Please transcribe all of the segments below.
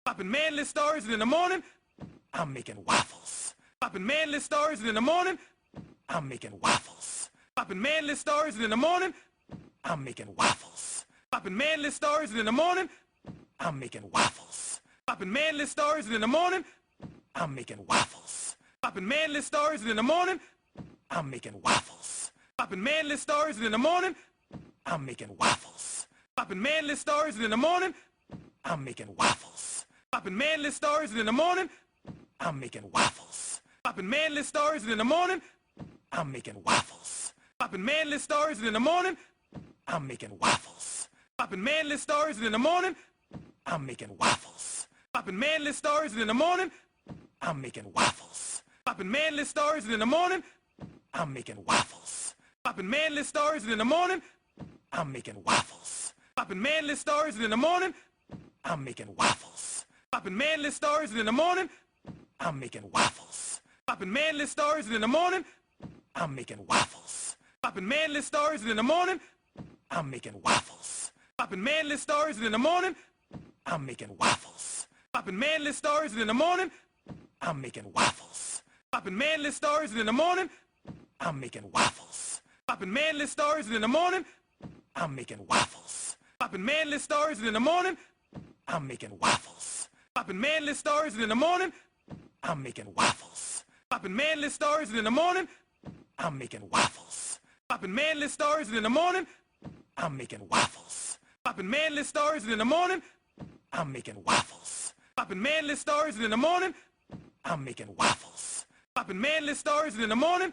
Popping manly stars in the morning, I'm making waffles. Popping manly stars in the morning, I'm making waffles. Popping manly stars in the morning, I'm making waffles. Popping manly stars in the morning, I'm making waffles. Popping manly stars in the morning, I'm making waffles. Popping manly stars in the morning, I'm making waffles. Popping manly stars in the morning, I'm making waffles. Popping manly stars in the morning, I'm making waffles. Popping manly stars in the morning, I'm making waffles. Popping manly stars in the morning, I'm making waffles. Popping manly stars in the morning, I'm making waffles. Popping manly stars in the morning, I'm making waffles. Popping manly stars in the morning, I'm making waffles. Popping manly stars in the morning, I'm making waffles. Popping manly stars in the morning, I'm making waffles. Popping manly stars in the morning, I'm making waffles. Popping manly stars in the morning, I'm making waffles. Popping manly stars in the morning, I'm making waffles. Popping manly stars in the morning, I'm making waffles. Popping manly stars in the morning, I'm making waffles. Popping manly stars in the morning, I'm making waffles. Popping manly stars in the morning, I'm making waffles. Popping manly stars in the morning, I'm making waffles. Popping manly stars in the morning, I'm making waffles. Popping manly stars in the morning, I'm making waffles. Popping manly stars in the morning, I'm making waffles. Popping manly stars in the morning, I'm making waffles. Popping manly stars in the morning, I'm making waffles. Popping manly stars in the morning, I'm making waffles. Popping manly stars in the morning, I'm making waffles. Popping manly stars in the morning, I'm making waffles. Popping manly stars in the morning,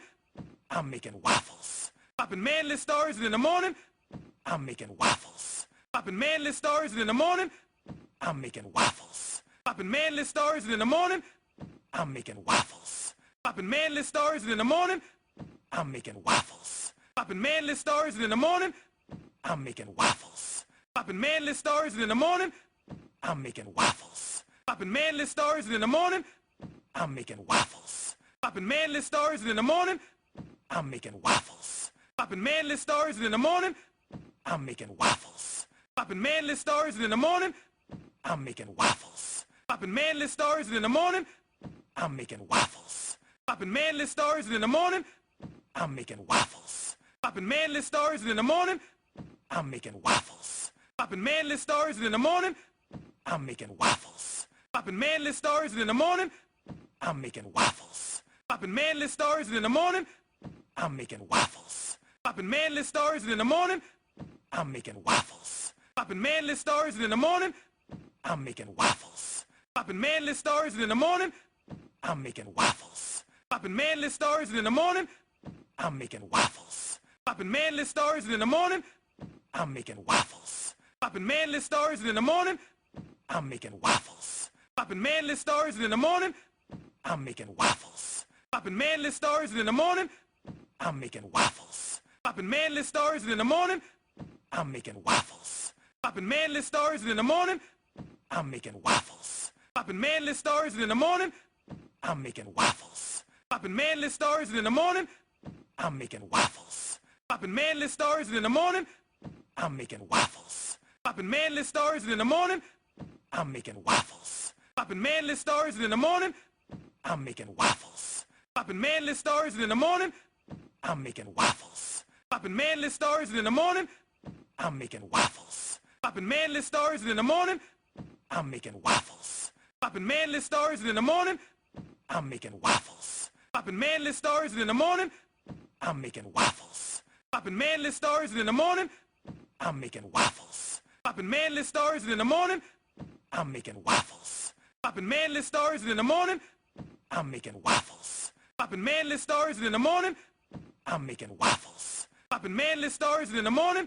I'm making waffles. Popping manly stars in the morning, I'm making waffles. Popping manly stars in the morning, I'm making waffles. Popping manly stars in the morning, I'm making waffles. Popping manly stars in the morning, I'm making waffles. Popping manly stars in the morning, I'm making waffles. Popping manly stars in the morning, I'm making waffles. Popping manly stars in the morning, I'm making waffles. Popping manly stars in the morning, I'm making waffles. Popping manly stars in the morning, I'm making waffles. Popping manly stars in the morning, I'm making waffles. Popping manly stars in the morning, I'm making waffles. Popping manly stars in the morning, I'm making waffles. Popping manly stars in the morning, I'm making waffles. Popping manly stars in the morning, I'm making waffles. Popping manly stars in the morning, I'm making waffles. Popping manly stars in the morning, I'm making waffles. Popping manly stars in the morning, I'm making waffles. Popping manly stars in the morning, I'm making waffles. Popping manly stars in the morning, I'm making waffles. Popping manly stars in the morning, I'm making waffles. Popping manly stars in the morning, I'm making waffles. Popping manly stars in the morning, I'm making waffles. Popping manly stars in the morning, I'm making waffles. Popping manly stars in the morning, I'm making waffles. Popping manly stars in the morning, I'm making waffles. Popping manly stars in the morning, I'm making waffles. Popping manly stars in the morning, I'm making waffles. Popping manly stars in the morning, I'm making waffles. Popping manly stars in the morning, I'm making waffles. Popping manly stars in the morning, I'm making waffles. Popping manly stars in the morning, I'm making waffles. Popping manly stars in the morning, I'm making waffles. Popping manly stars in the morning, I'm making waffles. Popping manly stars in the morning, I'm making waffles. Popping manly stars in the morning, I'm making waffles. Popping manly stars in the morning, I'm making waffles. Popping manly stars in the morning, I'm making waffles. Popping manly stars in the morning, I'm making waffles. Popping manly stars in the morning,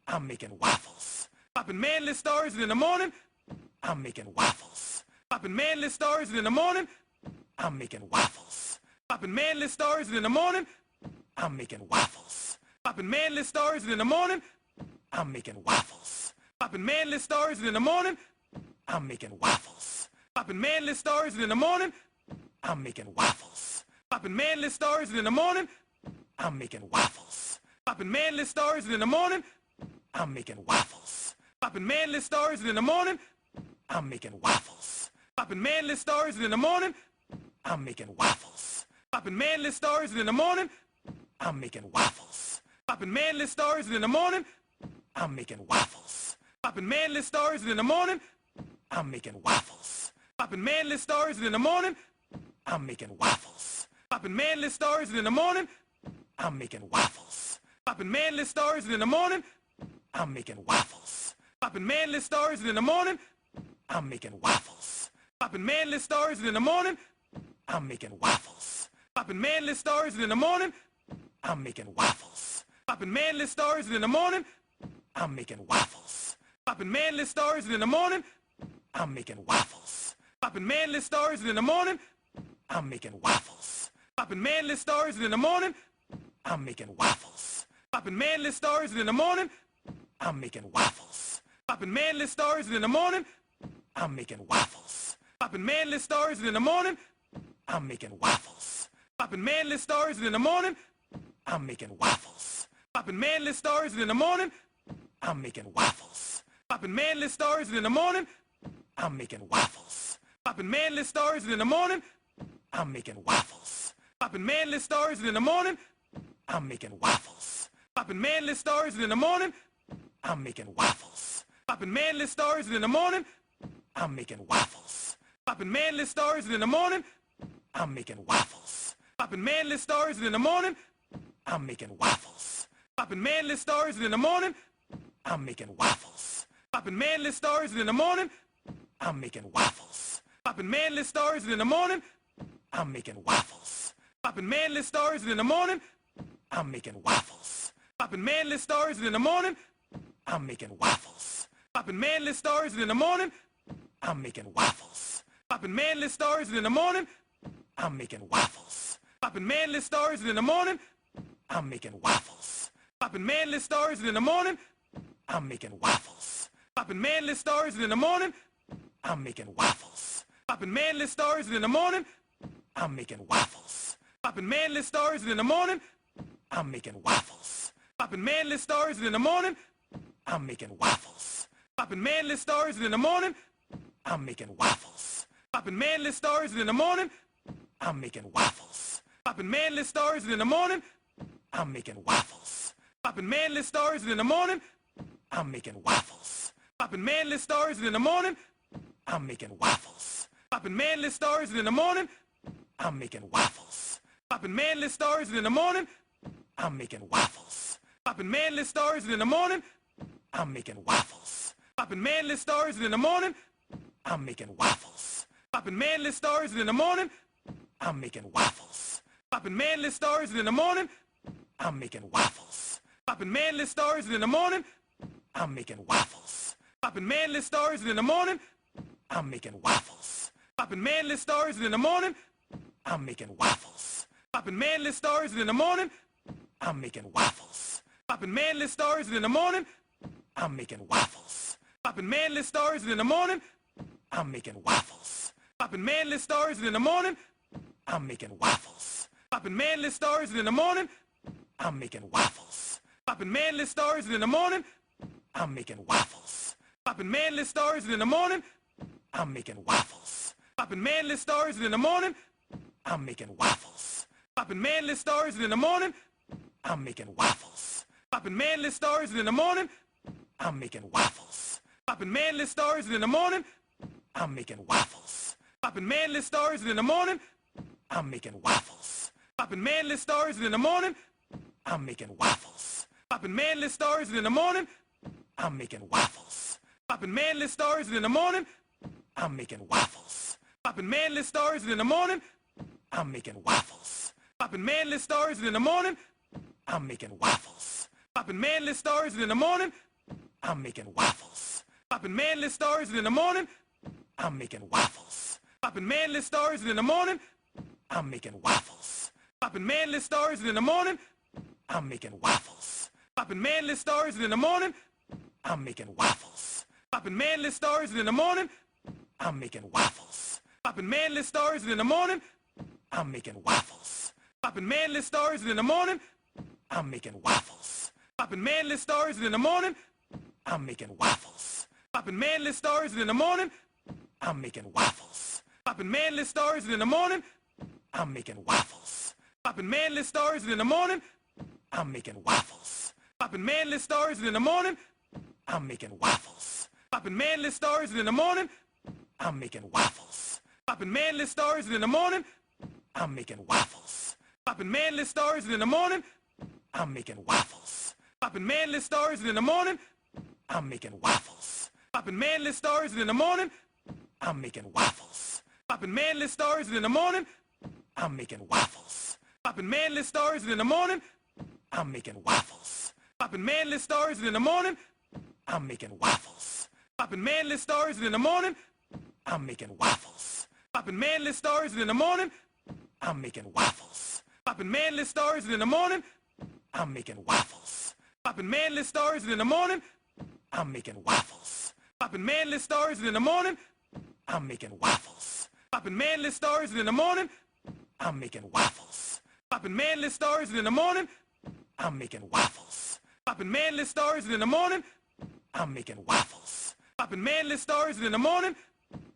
I'm making waffles. Popping manly stars in the morning, I'm making waffles. Popping manly stars in the morning, I'm making waffles. Popping manly stars in the morning, I'm making waffles. Popping manly stars in the morning, I'm making waffles. Popping manly stars in the morning, I'm making waffles. Popping manly stars in the morning, I'm making waffles. Popping manly stars in the morning, I'm making waffles. Popping manly stars in the morning, I'm making waffles. Popping manly stars in the morning, I'm making waffles. Popping manly stars in the morning, I'm making waffles. Popping manly stars in the morning, I'm making waffles. Popping manly stars in the morning, I'm making waffles. Popping manly stars in the morning, I'm making waffles. Popping manly stars in the morning, I'm making waffles. Popping manly stars in the morning, I'm making waffles. Popping manly stars in the morning, I'm making waffles. Popping manly stars in the morning, I'm making waffles. Popping manly stars in the morning, I'm making waffles. Popping manly stars in the morning, I'm making waffles. Popping manly stars in the morning, I'm making waffles. Popping manly stars in the morning, I'm making waffles. Popping manly stars in the morning, I'm making waffles. Popping manly stars in the morning, I'm making waffles. Popping manly stars in the morning, I'm making waffles. Popping manly stars in the morning, I'm making waffles. Popping manly stars in the morning, I'm making waffles. Popping manly stars in the morning, I'm making waffles. Popping manly stars in the morning, I'm making waffles. Popping manly stars in the morning, I'm making waffles. Popping manly stars in the morning, I'm making waffles. Popping manly stars in the morning, I'm making waffles. Popping manly stars in the morning, I'm making waffles. Popping manly stars in the morning, I'm making waffles. Popping manly stars in the morning, I'm making waffles. Popping manly stars in the morning, I'm making waffles. Popping manly stars in the morning, I'm making waffles. Popping manly stars in the morning, I'm making waffles. Popping manly stars in the morning, I'm making waffles. Popping manly stars in the morning, I'm making waffles. Popping manly stars in the morning, I'm making waffles. Popping manly stars in the morning, I'm making waffles. Popping manly stars in the morning, I'm making waffles. Popping manly stars in the morning, I'm making waffles. Popping manly stars in the morning, I'm making waffles. Popping manly stars in the morning, I'm making waffles. Popping manly stars in the morning, I'm making waffles. Popping manly stars in the morning, I'm making waffles. Popping manly stars in the morning, I'm making waffles. Popping manly stars in the morning, I'm making waffles. Popping manly stars in the morning, I'm making waffles. Popping manly stars in the morning, I'm making waffles. Popping manly stars in the morning, I'm making waffles. Popping manly stars in the morning, I'm making waffles. Popping manly stars in the morning, I'm making waffles. Popping manly stars in the morning, I'm making waffles. Popping manly stars in the morning, I'm making waffles. Popping manly stars in the morning, I'm making waffles. Popping manly stars in the morning, I'm making waffles. Popping manly stars in the morning, I'm making waffles. Popping manly stars in the morning, I'm making waffles. Popping manly stars in the morning, I'm making waffles. Popping manly stars in the morning, I'm making waffles. Popping manly stars in the morning, I'm making waffles. Popping manly stars in the morning, I'm making waffles. Popping manly stars in the morning, I'm making waffles. Popping manly stars in the morning, I'm making waffles. Popping manly stars in the morning, I'm making waffles. Popping manly stars in the morning, I'm making waffles. Popping manly stars in the morning, I'm making waffles. Popping manly stars in the morning, I'm making waffles. Popping manly stars in the morning, I'm making waffles. Popping manly stars in the morning, I'm making waffles. Popping manly stars in the morning, I'm making waffles. Popping manly stars in the morning, I'm making waffles. Popping manly stars in the morning, I'm making waffles. Popping manly stars in the morning, I'm making waffles. Popping manly stars in the morning, I'm making waffles. Popping manly stars in the morning, I'm making waffles. Popping manly stars in the morning, I'm making waffles. Popping manly stars in the morning, I'm making waffles. Popping manly stars in the morning, I'm making waffles. Popping manly stars in the morning, I'm making waffles. Popping manly stars in the morning, I'm making waffles. Popping manly stars in the morning, I'm making waffles. Popping manly stars in the morning, I'm making waffles. Popping manly stars in the morning, I'm making waffles. Popping manly stars in the morning, I'm making waffles. Popping manly stars in the morning, I'm making waffles. Popping manly stars in the morning, I'm making waffles. Popping manly stars in the morning, I'm making waffles. Popping manly stars in the morning, I'm making waffles. Popping manly stars in the morning, I'm making waffles. Popping manly stars in the morning, I'm making waffles. Popping manly stars in the morning, I'm making waffles. Popping manly stars in the morning, I'm making waffles. Popping manly stars in the morning, I'm making waffles. Popping manly stars in the morning, I'm making waffles. Popping manly stars in the morning, I'm making waffles. Popping manly stars in the morning, I'm making waffles. Popping manly stars in the morning, I'm making waffles. Popping manly stars in the morning, I'm making waffles. Popping manly stars in the morning, I'm making waffles. Popping manly stars in the morning, I'm making waffles. Popping manly stars in the morning, I'm making waffles. Popping manly stars in the morning, I'm making waffles. Popping manly stars in the morning, I'm making waffles. Popping manly stars in the morning, I'm making waffles. Popping manly stars in the morning, I'm making waffles. Popping manly stars in the morning, I'm making waffles. Popping manly stars in the morning,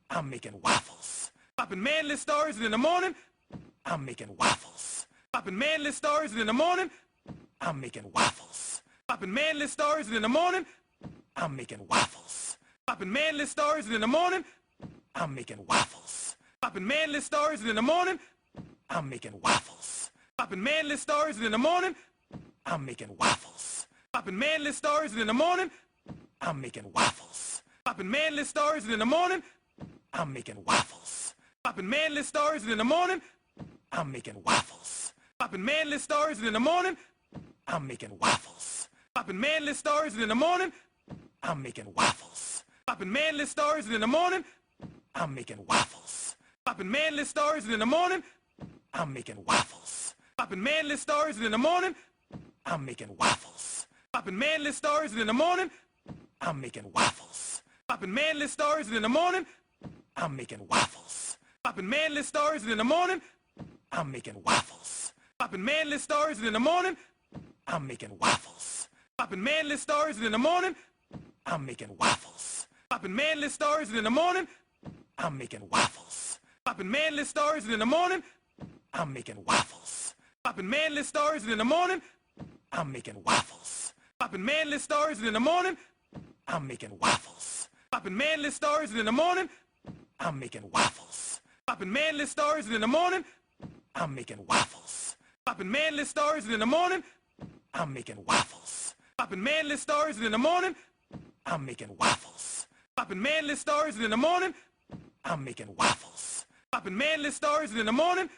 I'm making waffles. Popping manly stars in the morning, I'm making waffles. Popping manly stars in the morning, I'm making waffles. Popping manly stars in the morning, I'm making waffles. Popping manly stars in the morning, I'm making waffles. Popping manly stars in the morning, I'm making waffles. Popping manly stars in the morning, I'm making waffles. Popping manly stars in the morning, I'm making waffles. Popping manly stars in the morning, I'm making waffles. Popping manly stars in the morning, I'm making waffles. Popping manly stars in the morning, I'm making waffles. Popping manly stars in the morning, I'm making waffles. Popping manly stars in the morning, I'm making waffles. Popping manly stars in the morning, I'm making waffles. Popping manly stars in the morning, I'm making waffles. Popping manly stars in the morning, I'm making waffles. Popping manly stars in the morning, I'm making waffles. Popping manly stars in the morning, I'm making waffles. Popping manly stars in the morning, I'm making waffles. Popping manly stars in the morning, I'm making waffles. Popping manly stars in the morning, I'm making waffles. Popping manly stars in the morning, I'm making waffles. Popping manly stars in the morning, I'm making waffles. Popping manly stars in the morning, I'm making waffles. Popping manly stars in the morning, I'm making waffles. Popping manly stars in the morning, I'm making waffles. Popping manly stars in the morning, I'm making waffles. Popping manly stars in the morning, I'm making waffles. Popping manly stars in the morning, I'm making waffles. Popping manly stars in the morning, I'm making waffles. Popping manly stars in the morning, I'm making waffles. Popping manly stars in the morning,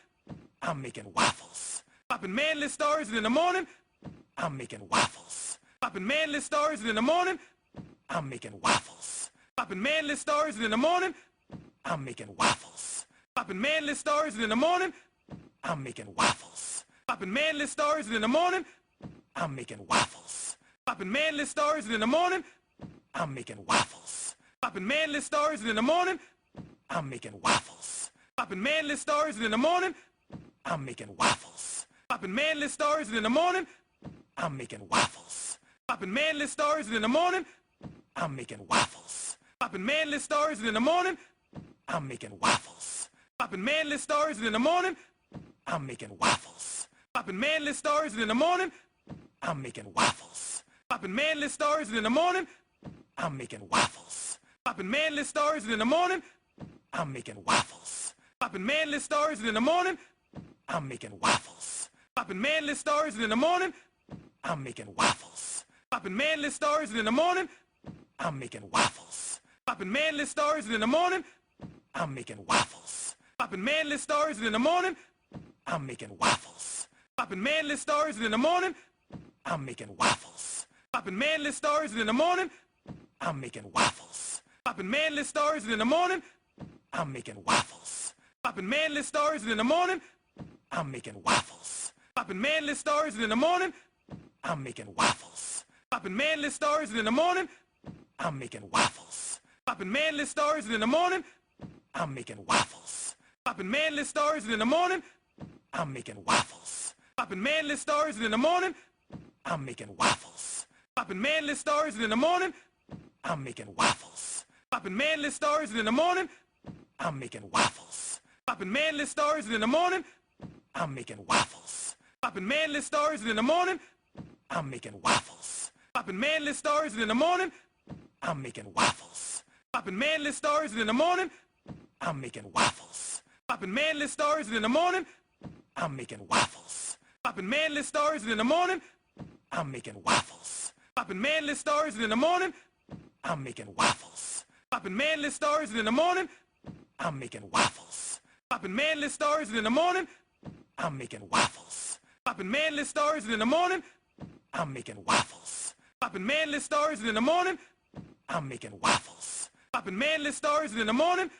I'm making waffles. Popping manly stars in the morning, I'm making waffles. Popping manly stars in the morning, I'm making waffles. Popping manly stars in the morning, I'm making waffles. Popping manly stars in the morning, I'm making waffles. Popping manly stars in the morning, I'm making waffles. Popping manly stars in the morning, I'm making waffles. Popping manly stars in the morning, I'm making waffles. Popping manly stars in the morning, I'm making waffles. Popping manly stars in the morning, I'm making waffles. Popping manly stars in the morning, I'm making waffles. Popping manly stars in the morning, I'm making waffles. Popping manly stars in the morning, I'm making waffles. Popping manly stars in the morning, I'm making waffles. Popping manly stars in the morning, I'm making waffles. Popping manly stars in the morning, I'm making waffles. Popping manly stars in the morning, I'm making waffles. Popping manly stars in the morning, I'm making waffles. Popping manly stars in the morning, I'm making waffles. Popping manly stars in the morning, I'm making waffles. Popping manly stars in the morning, I'm making waffles. Popping manly stars in the morning, I'm making waffles. Popping manly stars in the morning, I'm making waffles. Popping manly stars in the morning, I'm making waffles. Popping manly stars in the morning, I'm making waffles. Popping manly stars in the morning, I'm making waffles. Popping manly stars in the morning, I'm making waffles. Popping manly stars in the morning, I'm making waffles. Popping manly stars in the morning, I'm making waffles. Popping manly stars, and in the morning, I'm making waffles. Popping manly stars, and in the morning, I'm making waffles. Popping manly stars, and in the morning, I'm making waffles. Popping manly stars, and in the morning, I'm making waffles. Popping manly stars, and in the morning, I'm making waffles. Popping manly stars, and in the morning, I'm making waffles. Popping manly stars, and in the morning, I'm making waffles. Popping manly stars, and in the morning, I'm making waffles. Popping manly stars, and in the morning, I'm making waffles. Popping manly stars, and in the morning, I'm making waffles. Popping manly stars, and in the morning, I'm making waffles. Popping manly stars, and in the morning,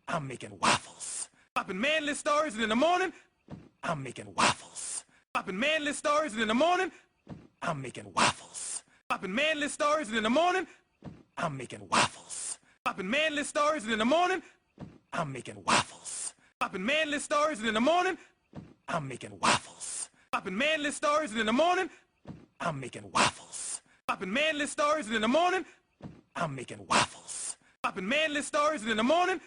I'm making waffles. Popping manly stars, and in the morning, I'm making waffles. Popping manly stars, and in the morning, I'm making waffles. Popping manly stars, and in the morning, I'm making waffles. Popping manly stars, and in the morning, I'm making waffles. Popping manly stars, and in the morning, I'm making waffles. Popping manly stars, and in the morning, I'm making waffles. Popping manly stars, and in the morning, I'm making waffles. Popping manly stars, and in the morning, I'm making waffles. Popping manly stars, and in the morning,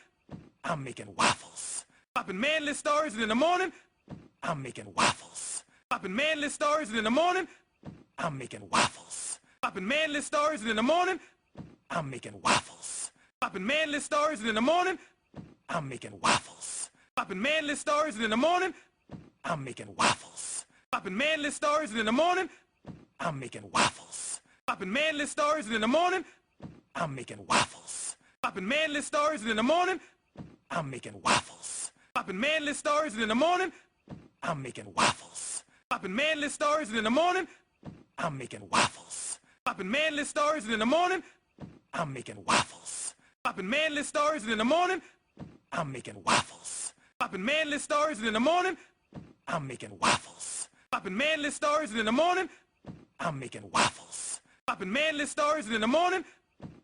I'm making waffles. Popping manly stars, and in the morning, I'm making waffles. Popping manly stars, and in the morning, I'm making waffles. Popping manly stars, and in the morning, I'm making waffles. Popping manly stars, and in the morning, I'm making waffles. Popping manly stars, and in the morning, I'm making waffles. Popping manly stars, and in the morning, I'm making waffles. Popping manly stars, and in the morning, I'm making waffles. Popping manly stars, and in the morning, I'm making waffles. Popping manly stars, and in the morning, I'm making waffles. Popping manly stars, and in the morning, I'm making waffles. Popping manly stars, and in the morning, I'm making waffles. Popping manly stars, and in the morning, I'm making waffles. Popping manly stars, and in the morning, I'm making waffles. Popping manly stars, and in the morning,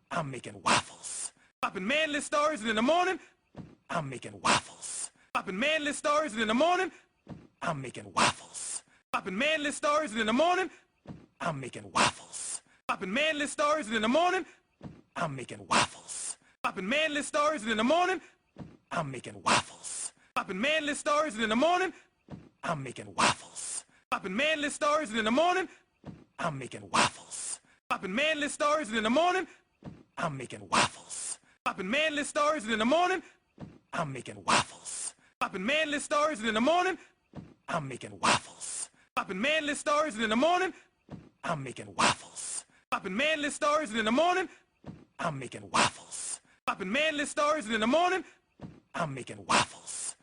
I'm making waffles. Popping manly stars, and in the morning, I'm making waffles. Popping manly stars, and in the morning, I'm making waffles. Popping manly stars, and in the morning, I'm making waffles. Popping manly stars, and in the morning, I'm making waffles. Popping manly stars, and in the morning, I'm making waffles. Popping manly stars, and in the morning, I'm making waffles. Popping manly stars, and in the morning, I'm making waffles. Popping manly stars, and in the morning, I'm making waffles. Popping manly stars, and in the morning, I'm making waffles. Popping manly stars, and in the morning, I'm making waffles. Popping manly stars, and in the morning, I'm making waffles. Popping manly stars, and in the morning, I'm making waffles. Popping manly stars, and in the morning, I'm making waffles.